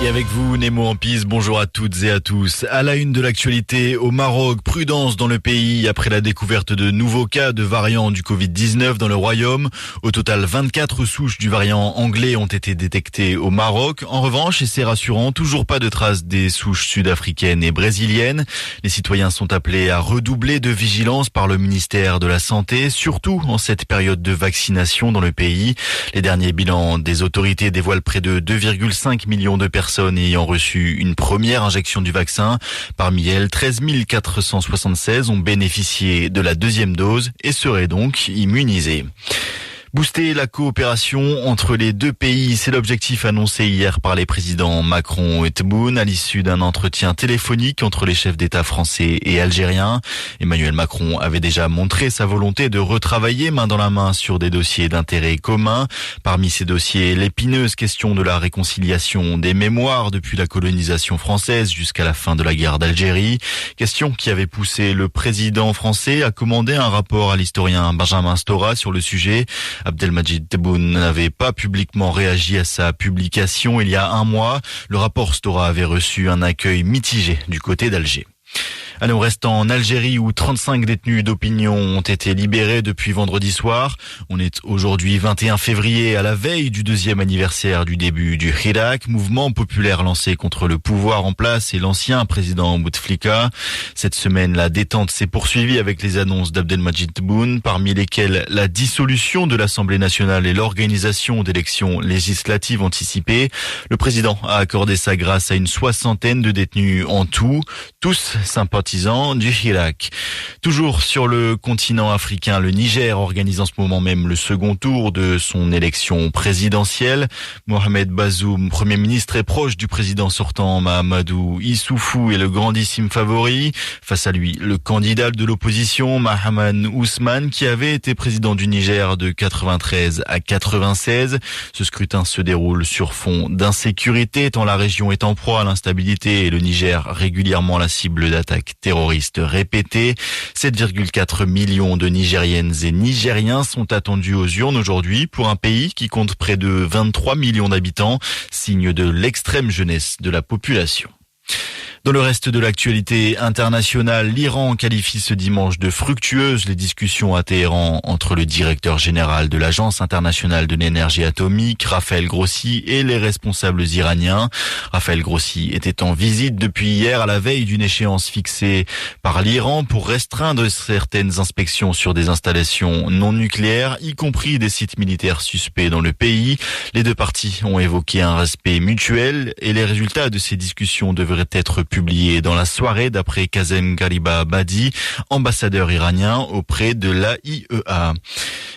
Et avec vous, Nemo en piste, bonjour à toutes et à tous. À la une de l'actualité, au Maroc, prudence dans le pays après la découverte de nouveaux cas de variants du Covid-19 dans le royaume. Au total, 24 souches du variant anglais ont été détectées au Maroc. En revanche, et c'est rassurant, toujours pas de traces des souches sud-africaines et brésiliennes. Les citoyens sont appelés à redoubler de vigilance par le ministère de la Santé, surtout en cette période de vaccination dans le pays. Les derniers bilans des autorités dévoilent près de 2,5 millions de personnes ayant reçu une première injection du vaccin. Parmi elles, 13 476 ont bénéficié de la deuxième dose et seraient donc immunisées. Booster la coopération entre les deux pays, c'est l'objectif annoncé hier par les présidents Macron et Tebboune à l'issue d'un entretien téléphonique entre les chefs d'État français et algériens. Emmanuel Macron avait déjà montré sa volonté de retravailler main dans la main sur des dossiers d'intérêt commun. Parmi ces dossiers, l'épineuse question de la réconciliation des mémoires depuis la colonisation française jusqu'à la fin de la guerre d'Algérie. Question qui avait poussé le président français à commander un rapport à l'historien Benjamin Stora sur le sujet. Abdelmadjid Tebboune n'avait pas publiquement réagi à sa publication il y a un mois. Le rapport Stora avait reçu un accueil mitigé du côté d'Alger. Allez, on reste en Algérie où 35 détenus d'opinion ont été libérés depuis vendredi soir. On est aujourd'hui 21 février à la veille du deuxième anniversaire du début du Hirak, mouvement populaire lancé contre le pouvoir en place et l'ancien président Bouteflika. Cette semaine, la détente s'est poursuivie avec les annonces d'Abdelmadjid Tebboune, parmi lesquelles la dissolution de l'Assemblée nationale et l'organisation d'élections législatives anticipées. Le président a accordé sa grâce à une soixantaine de détenus en tout, tous sympathisants du Hirak. Toujours sur le continent africain, le Niger organise en ce moment même le second tour de son élection présidentielle. Mohamed Bazoum, Premier ministre et proche du président sortant Mahamadou Issoufou, est le grandissime favori. Face à lui, le candidat de l'opposition, Mahaman Ousmane, qui avait été président du Niger de 93 à 96. Ce scrutin se déroule sur fond d'insécurité, tant la région est en proie à l'instabilité et le Niger régulièrement la cible d'attaques terroristes répétées. 7,4 millions de Nigériennes et Nigériens sont attendus aux urnes aujourd'hui pour un pays qui compte près de 23 millions d'habitants, signe de l'extrême jeunesse de la population. Dans le reste de l'actualité internationale, l'Iran qualifie ce dimanche de fructueuses les discussions à Téhéran entre le directeur général de l'Agence internationale de l'énergie atomique, Raphaël Grossi, et les responsables iraniens. Raphaël Grossi était en visite depuis hier à la veille d'une échéance fixée par l'Iran pour restreindre certaines inspections sur des installations non nucléaires, y compris des sites militaires suspects dans le pays. Les deux parties ont évoqué un respect mutuel et les résultats de ces discussions devraient être publié dans la soirée d'après Kazem Garibabadi, ambassadeur iranien auprès de l'AIEA.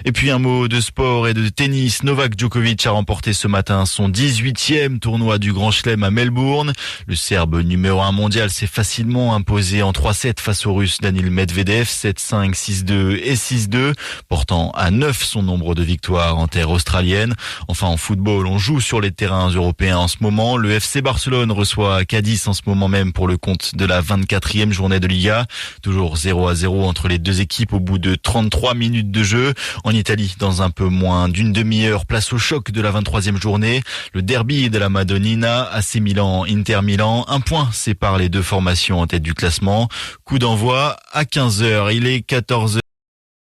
Et puis un mot de sport et de tennis. Novak Djokovic a remporté ce matin son 18e tournoi du Grand Chelem à Melbourne. Le Serbe numéro 1 mondial s'est facilement imposé en 3-7 face au Russe Daniil Medvedev, 7-5, 6-2 et 6-2, portant à 9 son nombre de victoires en terre australienne. Enfin en football, on joue sur les terrains européens en ce moment. Le FC Barcelone reçoit Cadiz en ce moment même pour le compte de la 24e journée de Liga. Toujours 0-0 entre les deux équipes au bout de 33 minutes de jeu. En Italie, dans un peu moins d'une demi-heure, place au choc de la 23e journée. Le derby de la Madonnina, AC Milan, Inter Milan. Un point sépare les deux formations en tête du classement. Coup d'envoi à 15h. Il est 14h.